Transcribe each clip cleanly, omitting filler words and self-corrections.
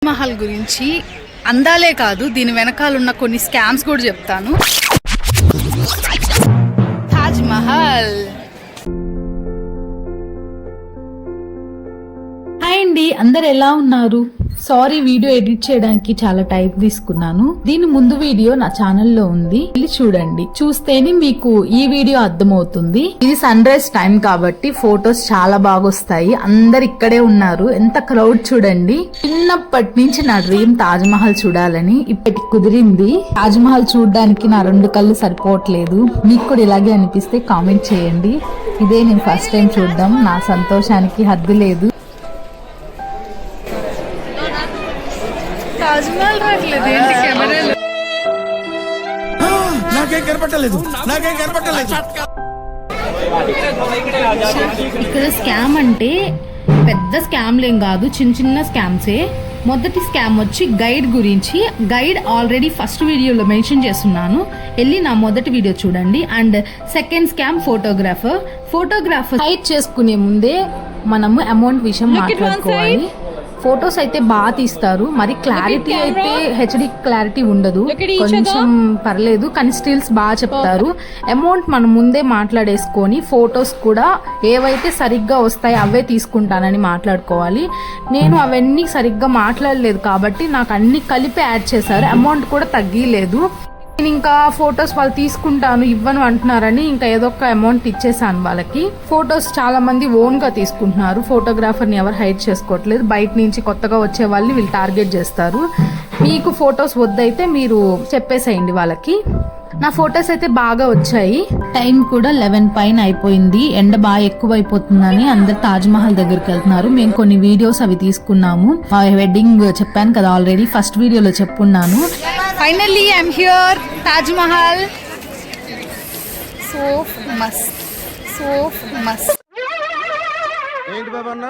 మహల్ గురించి అందాలే కాదు, దీని వెనకాల ఉన్న కొన్ని స్కామ్స్ కూడా చెప్తాను. తాజ్ మహల్. హాయ్ అండి, అందరు ఎలా ఉన్నారు? సారీ, వీడియో ఎడిట్ చేయడానికి చాలా టైం తీసుకున్నాను. దీని ముందు వీడియో నా ఛానల్లో ఉంది, వెళ్ళి చూడండి. చూస్తేనే మీకు ఈ వీడియో అర్థమవుతుంది. ఇది సన్ రైజ్ టైం కాబట్టి ఫొటోస్ చాలా బాగా వస్తాయి. అందరు ఇక్కడే ఉన్నారు. ఎంత క్రౌడ్ చూడండి. చిన్నప్పటి నుంచి నా డ్రీమ్ తాజ్ మహల్ చూడాలని ఇప్పటికి కుదిరింది. తాజ్ మహల్ చూడడానికి నా 2 కళ్ళు సరిపోవట్లేదు. మీకు కూడా ఇలాగే అనిపిస్తే కామెంట్ చేయండి. ఇదే నేను ఫస్ట్ టైం చూడడం. నా సంతోషానికి హద్దు లేదు. తాజ్ మహల్ రావట్లేదు ఏంటి కెమెరాలు? నాకేం కనపట్టలేదు. ఇక్కడ స్కామ్ అంటే పెద్ద స్కామ్లేం కాదు, చిన్న చిన్న స్కామ్సే. మొదటి స్కామ్ వచ్చి గైడ్ గురించి. గైడ్ ఆల్రెడీ ఫస్ట్ వీడియోలో మెన్షన్ చేస్తున్నాను, వెళ్ళి నా మొదటి వీడియో చూడండి. And second scam photographer hide చేసుకునే ముందే మనము అమౌంట్ విషయం మాట్లాడుకోవాలి. ఫొటోస్ అయితే బాగా తీస్తారు, మరి క్లారిటీ అయితే హెచ్డి క్లారిటీ ఉండదు, కొంచెం పర్లేదు, కానీ స్టిల్స్ బాగా చెప్తారు. అమౌంట్ మనం ముందే మాట్లాడేసుకొని ఫొటోస్ కూడా ఏవైతే సరిగ్గా వస్తాయో అవే తీసుకుంటానని మాట్లాడుకోవాలి. నేను అవన్నీ సరిగ్గా మాట్లాడలేదు కాబట్టి నాకు అన్ని కలిపి యాడ్ చేశారు. అమౌంట్ కూడా తగ్గలేదు. నేను ఇంకా ఫొటోస్ వాళ్ళు తీసుకుంటాను ఇవ్వను అంటున్నారని ఇంకా ఏదో ఒక అమౌంట్ ఇచ్చేసాను వాళ్ళకి. ఫొటోస్ చాలా మంది ఓన్ గా తీసుకుంటున్నారు. ఫోటోగ్రాఫర్ ని ఎవరు హైడ్ చేసుకోవట్లేదు. బయట నుంచి కొత్తగా వచ్చే వాళ్ళని వీళ్ళు టార్గెట్ చేస్తారు. మీకు ఫొటోస్ వద్దయితే మీరు చెప్పేసేయండి వాళ్ళకి. నా ఫొటోస్ అయితే బాగా వచ్చాయి. టైం కూడా 11 పైన అయిపోయింది. ఎండ బాగా ఎక్కువ అయిపోతుందని అందరు తాజ్ మహల్ దగ్గరికి వెళ్తున్నారు. మేము కొన్ని వీడియోస్ అవి తీసుకున్నాము. వెడ్డింగ్ చెప్పాను కదా ఆల్రెడీ, ఫస్ట్ వీడియోలో చెప్పున్నాను. Finally I'm here, Taj Mahal. So మస్త్. ఏంటి బాబా అన్న,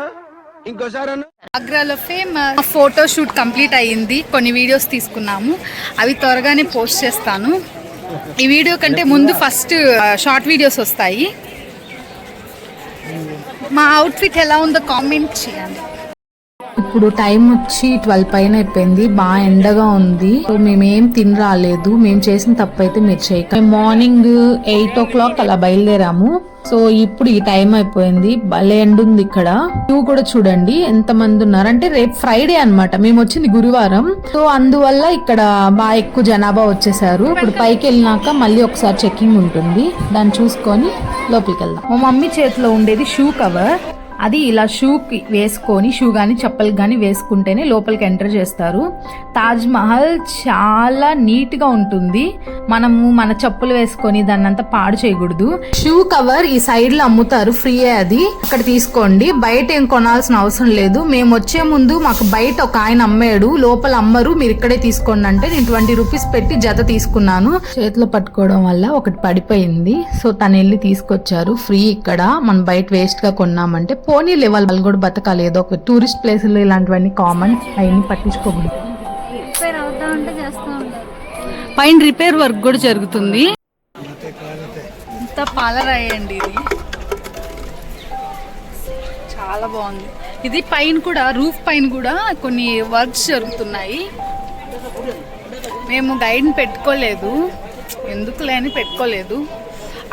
ఇంకోసారి అన్న. ఆగ్రాలో ఫేమస్. ఫోటో షూట్ కంప్లీట్ అయ్యింది. కొన్ని వీడియోస్ తీసుకున్నాము, అవి త్వరగానే పోస్ట్ చేస్తాను. ఈ వీడియో కంటే ముందు ఫస్ట్ షార్ట్ వీడియోస్ వస్తాయి. మా అవుట్ఫిట్ ఎలా ఉందో కామెంట్ చేయండి. ఇప్పుడు టైం వచ్చి 12 పైన అయిపోయింది. బాగా ఎండగా ఉంది. మేమేం తిని రాలేదు. మేము చేసిన తప్పు అయితే మీరు చేయక. మార్నింగ్ 8 o'clock అలా బయలుదేరాము. సో ఇప్పుడు ఈ టైం అయిపోయింది. భలే ఎండ ఉంది ఇక్కడ. క్యూ కూడా చూడండి ఎంత మంది ఉన్నారు. అంటే రేపు ఫ్రైడే అన్నమాట, మేము వచ్చింది గురువారం. సో అందువల్ల ఇక్కడ బాగా ఎక్కువ జనాభా వచ్చేసారు. ఇప్పుడు పైకి వెళ్ళినాక మళ్ళీ ఒకసారి చెకింగ్ ఉంటుంది, దాన్ని చూసుకొని లోపలికి వెళ్దాం. మా మమ్మీ చేతిలో ఉండేది షూ కవర్. అది ఇలా షూకి వేసుకొని, షూ గానీ చెప్పలు గానీ వేసుకుంటేనే లోపలికి ఎంటర్ చేస్తారు. తాజ్ మహల్ చాలా నీట్ గా ఉంటుంది. మనము మన చెప్పులు వేసుకొని దాన్ని అంతా పాడు చేయకూడదు. షూ కవర్ ఈ సైడ్ లో అమ్ముతారు, ఫ్రీయే. అది అక్కడ తీసుకోండి, బయట ఏం కొనాల్సిన అవసరం లేదు. మేము వచ్చే ముందు మాకు బయట ఒక ఆయన అమ్మాడు, లోపల అమ్మరు, మీరు ఇక్కడే తీసుకోండి అంటే నేను 20 రూపీస్ పెట్టి జత తీసుకున్నాను. చేతిలో పట్టుకోవడం వల్ల ఒకటి పడిపోయింది. సో తను వెళ్ళి తీసుకొచ్చారు ఫ్రీ. ఇక్కడ మనం బయట వేస్ట్ గా కొన్నామంటే పోనీ లెవెల్ వాళ్ళు కూడా బతకాలి. ఏదో ఒక టూరిస్ట్ ప్లేసులు ఇలాంటివన్నీ కామన్, అవన్నీ పట్టించుకోకూడదు. పైన రిపేర్ వర్క్ కూడా జరుగుతుంది. ఇంత పాలరాయండి, ఇది చాలా బాగుంది. ఇది పైన కూడా, రూఫ్ పైన కూడా కొన్ని వర్క్స్ జరుగుతున్నాయి. మేము గైడ్ని పెట్టుకోలేదు, ఎందుకులే అని పెట్టుకోలేదు.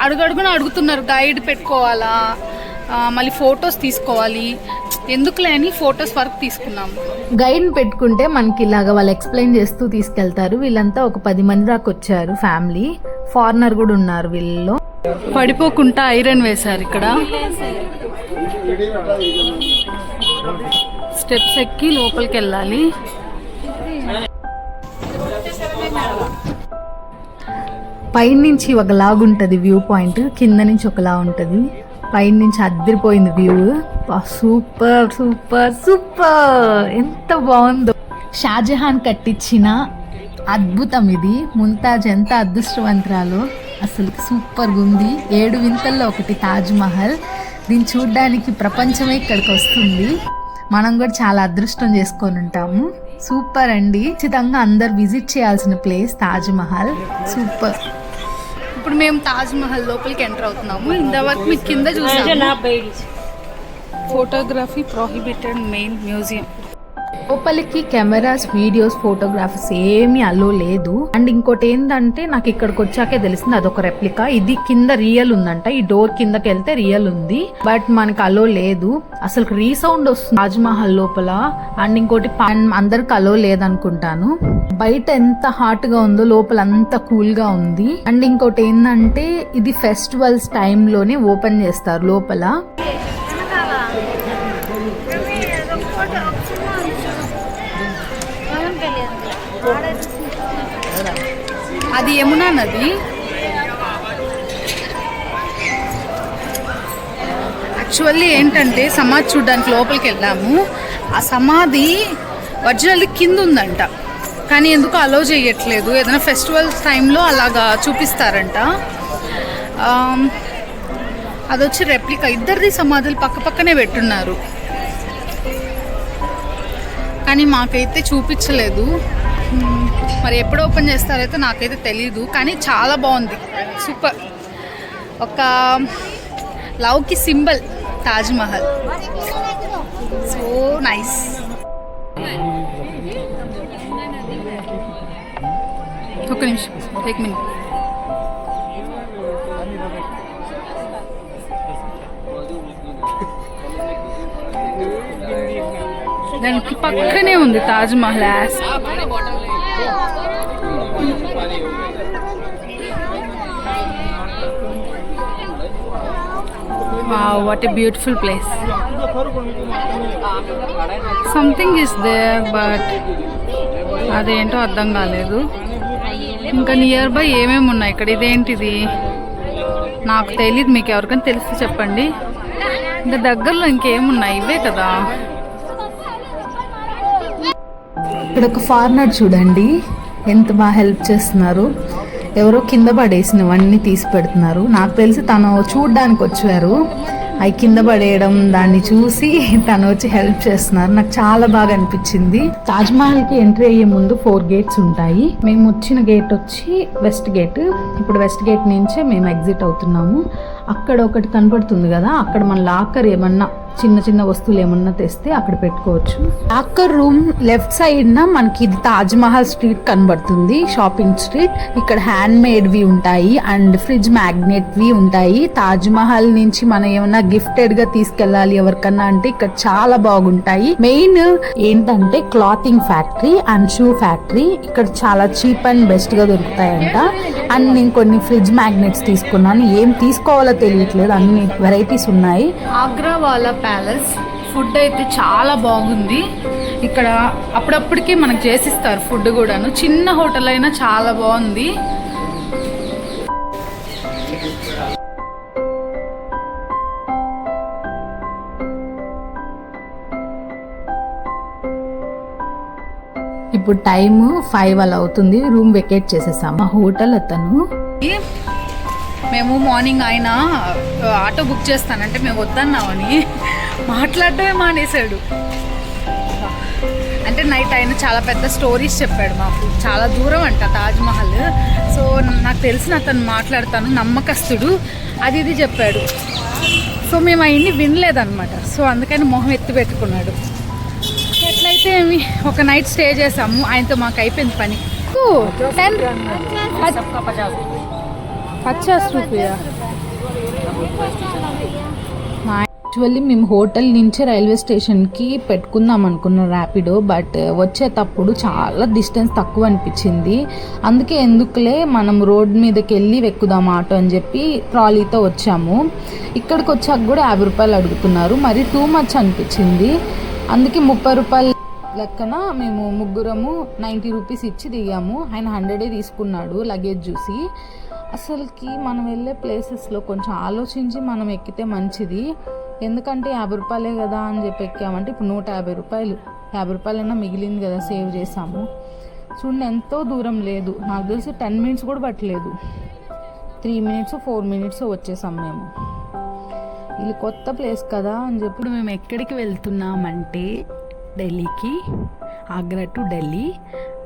అడుగడుగున అడుగుతున్నారు గైడ్ పెట్టుకోవాలా, మళ్ళీ ఫొటోస్ తీసుకోవాలి, ఎందుకులే అని ఫొటోస్ వరకు తీసుకున్నాము. గైడ్ పెట్టుకుంటే మనకి ఇలాగా వాళ్ళు ఎక్స్ప్లెయిన్ చేస్తూ తీసుకెళ్తారు. వీళ్ళంతా ఒక 10 మంది దాకా వచ్చారు. ఫ్యామిలీ, ఫారినర్ కూడా ఉన్నారు వీళ్ళలో. పడిపోకుండా ఐరన్ వేశారు. ఇక్కడ స్టెప్స్ ఎక్కి లోపలికి వెళ్ళాలి. పైనుంచి ఒకలాగుంటది వ్యూ పాయింట్, కింద నుంచి ఒకలా ఉంటది. పైన నుంచి అద్దరిపోయింది వ్యూ. సూపర్ సూపర్ సూపర్, ఎంత బాగుందో. షాజహాన్ కట్టించిన అద్భుతం ఇది. ముంతాజ్ ఎంత అదృష్టవంతురాలో, అసలు సూపర్గా ఉంది. 7 వింతల్లో ఒకటి తాజ్ మహల్. దీన్ని చూడ్డానికి ప్రపంచమే ఇక్కడికి వస్తుంది. మనం కూడా చాలా అదృష్టం చేసుకొని ఉంటాము. సూపర్ అండి, ఖచ్చితంగా అందరు విజిట్ చేయాల్సిన ప్లేస్ తాజ్ మహల్. సూపర్. ఇప్పుడు మేము తాజ్ మహల్ లోపలికి ఎంటర్ అవుతున్నాము. ఇంతవరకు మీకు కింద చూసాము, ఫోటోగ్రఫీ ప్రొహిబిటెడ్ మెయిన్ మ్యూజియం. లోపలికి కెమెరాస్, వీడియోస్, ఫోటోగ్రాఫర్స్ ఏమీ అలో లేదు. అండ్ ఇంకోటి ఏంటంటే నాకు ఇక్కడికి వచ్చాకే తెలిసింది అదొక రెప్లికా. ఇది కింద రియల్ ఉందంట, ఈ డోర్ కిందకి వెళ్తే రియల్ ఉంది, బట్ మనకి అలో లేదు. అసలు రీసౌండ్ వస్తుంది తాజ్ మహల్ లోపల. అండ్ ఇంకోటి అందరికి అలో లేదనుకుంటాను. బయట ఎంత హాట్ గా ఉందో లోపల అంత కూల్ గా ఉంది. అండ్ ఇంకోటి ఏంటంటే ఇది ఫెస్టివల్స్ టైంలోనే ఓపెన్ చేస్తారు లోపల. అది యమునా నది. యాక్చువల్లీ ఏంటంటే సమాధి చూడడానికి లోపలికి వెళ్ళాము. ఆ సమాధి ఒరిజినల్లీ కింద ఉందంట, కానీ ఎందుకు అలో చేయట్లేదు. ఏదైనా ఫెస్టివల్స్ టైంలో అలాగా చూపిస్తారంట. అదొచ్చి రెప్లికా. ఇద్దరిది సమాధులు పక్క పక్కనే పెట్టున్నారు, కానీ మాకైతే చూపించలేదు. మరి ఎప్పుడు ఓపెన్ చేస్తారైతే నాకైతే తెలీదు, కానీ చాలా బాగుంది, సూపర్. ఒక లవ్కి symbol Taj Mahal, so nice. ఒక నిమిషం, ఒక మినిట్. దానికి పక్కనే ఉంది Taj Mahal. Wow, what a beautiful place. Something is there, but అదేంటో అర్థం కాలేదు. ఇంకా నియర్ బై ఏమేమి ఉన్నాయి ఇక్కడ. ఇదేంటిది నాకు తెలియదు, మీకు ఎవరికైనా తెలిస్తే చెప్పండి. ఇంకా దగ్గరలో ఇంకేమున్నాయి, ఇవే కదా. ఇక్కడ ఒక ఫారినర్ చూడండి ఎంత బాగా హెల్ప్ చేస్తున్నారు. ఎవరో కింద పడేసినవన్నీ తీసి పెడుతున్నారు. నాకు తెలిసి తను చూడడానికి వచ్చారు, అవి కింద పడేయడం దాన్ని చూసి తను వచ్చి హెల్ప్ చేస్తున్నారు. నాకు చాలా బాగా అనిపించింది. తాజ్ మహల్ కి ఎంట్రీ అయ్యే ముందు 4 గేట్స్ ఉంటాయి. మేము వచ్చిన గేట్ వచ్చి వెస్ట్ గేట్. ఇప్పుడు వెస్ట్ గేట్ నుంచే మేము ఎగ్జిట్ అవుతున్నాము. అక్కడ ఒకటి కనపడుతుంది కదా, అక్కడ మన లాకర్ ఏమన్నా చిన్న చిన్న వస్తువులు ఏమన్నా తెస్తే అక్కడ పెట్టుకోవచ్చు. లాకర్ రూమ్ లెఫ్ట్ సైడ్ న మనకి ఇది తాజ్ మహల్ స్ట్రీట్ కనబడుతుంది, షాపింగ్ స్ట్రీట్. ఇక్కడ హ్యాండ్ మేడ్ వి ఉంటాయి అండ్ ఫ్రిడ్జ్ మ్యాగ్నెట్ వి ఉంటాయి. తాజ్ మహల్ నుంచి మనం ఏమన్నా గిఫ్టెడ్ గా తీసుకెళ్ళాలి ఎవరికన్నా అంటే ఇక్కడ చాలా బాగుంటాయి. మెయిన్ ఏంటంటే clothing factory and shoe factory. ఇక్కడ చాలా చీప్ అండ్ బెస్ట్ గా దొరుకుతాయంట. అండ్ నేను కొన్ని ఫ్రిడ్జ్ మ్యాగ్నెట్స్ తీసుకున్నాను, ఏం తీసుకోవాలో తెలియట్లేదు, అన్ని వెరైటీస్ ఉన్నాయి. ఆగ్రా వాళ్ళ ప్యాలెస్ ఫుడ్ అయితే చాలా బాగుంది. ఇక్కడ అప్పుడప్పటికి మనకు చేసిస్తారు ఫుడ్ కూడాను. చిన్న హోటల్ అయినా చాలా బాగుంది. ఇప్పుడు టైం 5 అలా అవుతుంది. రూమ్ వెకేట్ చేసేసాము. ఆ హోటల్ అతను మేము మార్నింగ్ ఆయన ఆటో బుక్ చేస్తానంటే మేము వద్దన్నామని మాట్లాడటమే మానేశాడు. అంటే నైట్ ఆయన చాలా పెద్ద స్టోరీస్ చెప్పాడు మాకు. చాలా దూరం అంట తాజ్ మహల్. సో నాకు తెలిసిన అతను మాట్లాడతాను, నమ్మకస్తుడు, అది ఇది చెప్పాడు. సో మేము అవన్నీ వినలేదన్నమాట. సో అందుకని మొహం ఎత్తి పెట్టుకున్నాడు. ఎట్లయితే ఒక నైట్ స్టే చేసాము. ఆయనతో మాకు అయిపోయింది పని. 50 రూపాయ. యాక్చువల్లీ మేము హోటల్ నుంచి రైల్వే స్టేషన్కి పెట్టుకుందాం అనుకున్నాం ర్యాపిడో, బట్ వచ్చేటప్పుడు చాలా డిస్టెన్స్ తక్కువ అనిపించింది. అందుకే ఎందుకులే మనం రోడ్ మీదకి వెళ్ళి ఎక్కుదాం ఆటో అని చెప్పి ట్రాలీతో వచ్చాము. ఇక్కడికి వచ్చాక కూడా 50 రూపాయలు అడుగుతున్నారు, మరి టూ మచ్ అనిపించింది. అందుకే 30 రూపాయలు లెక్కన మేము ముగ్గురము 90 రూపీస్ ఇచ్చి దిగాము. ఆయన 100 తీసుకున్నాడు లగేజ్ చూసి. అసలుకి మనం వెళ్ళే ప్లేసెస్లో కొంచెం ఆలోచించి మనం ఎక్కితే మంచిది. ఎందుకంటే 50 రూపాయలే కదా అని చెప్పి ఎక్కామంటే ఇప్పుడు 150 రూపాయలు. 50 రూపాయలైనా మిగిలింది కదా, సేవ్ చేసాము. చూడండి ఎంతో దూరం లేదు, నాకు తెలిసి 10 మినిట్స్ కూడా పట్టలేదు. 3 మినిట్స్ 4 మినిట్స్ వచ్చేసాం మేము. ఇది కొత్త ప్లేస్ కదా అని చెప్పి మేము ఎక్కడికి వెళ్తున్నామంటే ఢిల్లీకి. Agra to Delhi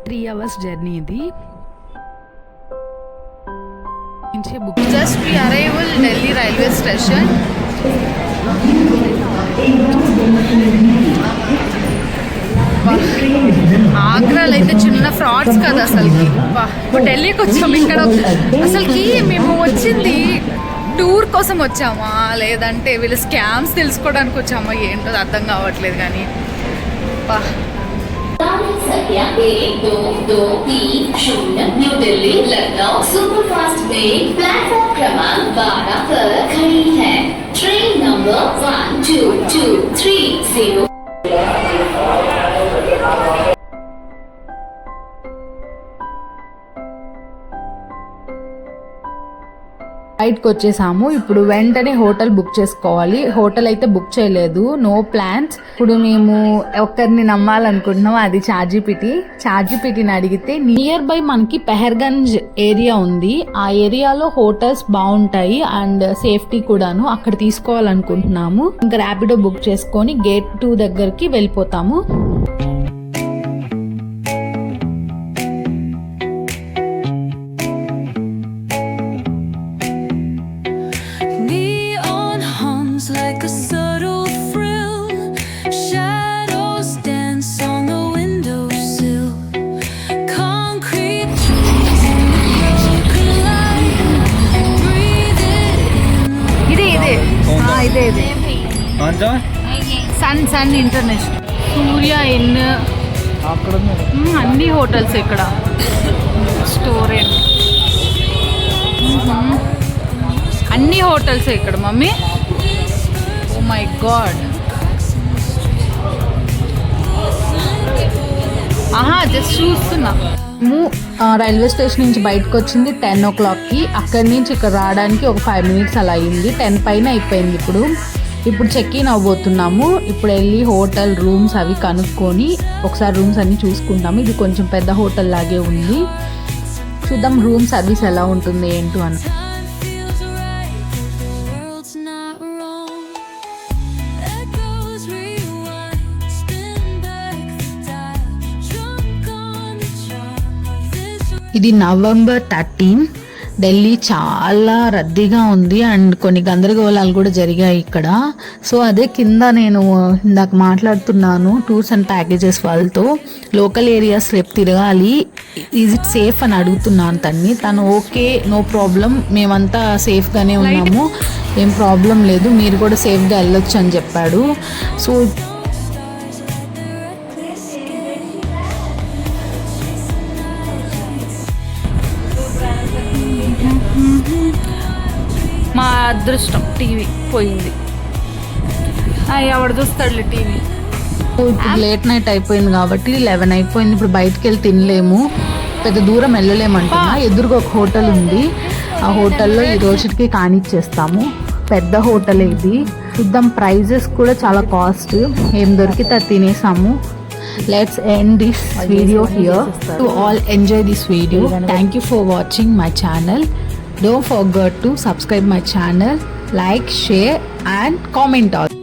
3 hours journey. ఇది just we arrival Delhi railway station. ఆగ్రాలో అయితే చిన్న ఫ్రాడ్స్ కదా అసలుకి. ఇప్పుడు ఢిల్లీకి వచ్చాము. ఇక్కడ అసలుకి మేము వచ్చింది టూర్ కోసం వచ్చామా లేదంటే వీళ్ళు స్కామ్స్ తెలుసుకోవడానికి వచ్చామా ఏంటో అర్థం కావట్లేదు. కానీ संख्या 1223 new Delhi Lucknow superfast train platform क्रमांक 12 पर खड़ी है। Train number 12230। బయటకు వచ్చేసాము. ఇప్పుడు వెంటనే హోటల్ బుక్ చేసుకోవాలి. హోటల్ అయితే బుక్ చేయలేదు, నో ప్లాన్స్. ఇప్పుడు మేము ఒక్కరిని నమ్మాలనుకుంటున్నాం, అది చార్జీపీటీని అడిగితే నియర్ బై మనకి పెహర్గంజ్ ఏరియా ఉంది. ఆ ఏరియాలో హోటల్స్ బాగుంటాయి అండ్ సేఫ్టీ కూడాను. అక్కడ తీసుకోవాలనుకుంటున్నాము. ఇంకా ర్యాపిడో బుక్ చేసుకొని గేట్ 2 దగ్గరికి వెళ్ళిపోతాము. Like a subtle frill, shadows dance on the windowsill. Concrete trees in the broken light. Breathe it in. ఇదే సన్ ఇంటర్నేషనల్, సూర్య ఇన్, అన్ని హోటల్స్ ఇక్కడ. స్టోరెంట్, అన్ని హోటల్స్ ఇక్కడ mummy. Oh my God. Just చూస్తున్నా. మేము రైల్వే స్టేషన్ నుంచి బయటకు వచ్చింది 10 o'clockకి. అక్కడి నుంచి ఇక్కడ రావడానికి ఒక 5 minutes అలా అయింది. 10 పైన అయిపోయింది. ఇప్పుడు చెక్ ఇన్ అవ్వబోతున్నాము. ఇప్పుడు వెళ్ళి హోటల్ రూమ్స్ అవి కనుక్కొని ఒకసారి రూమ్స్ అన్ని చూసుకుంటాము. ఇది కొంచెం పెద్ద హోటల్ లాగే ఉంది. చూద్దాం రూమ్ సర్వీస్ ఎలా ఉంటుంది ఏంటో అని. Feels right, the world's not wrong. Echoes rewind, spin back the dial. Drunk on the charm of this. ఇది November 13. ఢిల్లీ చాలా రద్దీగా ఉంది అండ్ కొన్ని గందరగోళాలు కూడా జరిగాయి ఇక్కడ. సో అదే కింద నేను ఇందాక మాట్లాడుతున్నాను టూర్స్ అండ్ ప్యాకేజెస్ వాళ్ళతో. లోకల్ ఏరియాస్ రేపు తిరగాలి, ఈజ్ ఇట్ సేఫ్ అని అడుగుతున్నాను తను ఓకే, నో ప్రాబ్లం, మేమంతా సేఫ్గానే ఉన్నాము, ఏం ప్రాబ్లం లేదు, మీరు కూడా సేఫ్గా వెళ్ళొచ్చు అని చెప్పాడు. సో మా అదృష్టం టీవీ పోయింది. ఎవడు చూస్తాడులే టీవీ. ఇప్పుడు లేట్ నైట్ అయిపోయింది కాబట్టి 11 అయిపోయింది. ఇప్పుడు బయటకు వెళ్ళి తినలేము, పెద్ద దూరం వెళ్ళలేమంటున్నా. ఎదురుగా ఒక హోటల్ ఉంది, ఆ హోటల్లో ఈ రోజుకి కానిచ్చేస్తాము. పెద్ద హోటల్ ఇది. చూద్దాం, ప్రైజెస్ కూడా చాలా కాస్ట్. ఏం దొరికితే అది తినేసాము. Let's end this video here. To all enjoy this video. Thank you for watching my channel. Don't forget to subscribe my channel, like, share and comment all.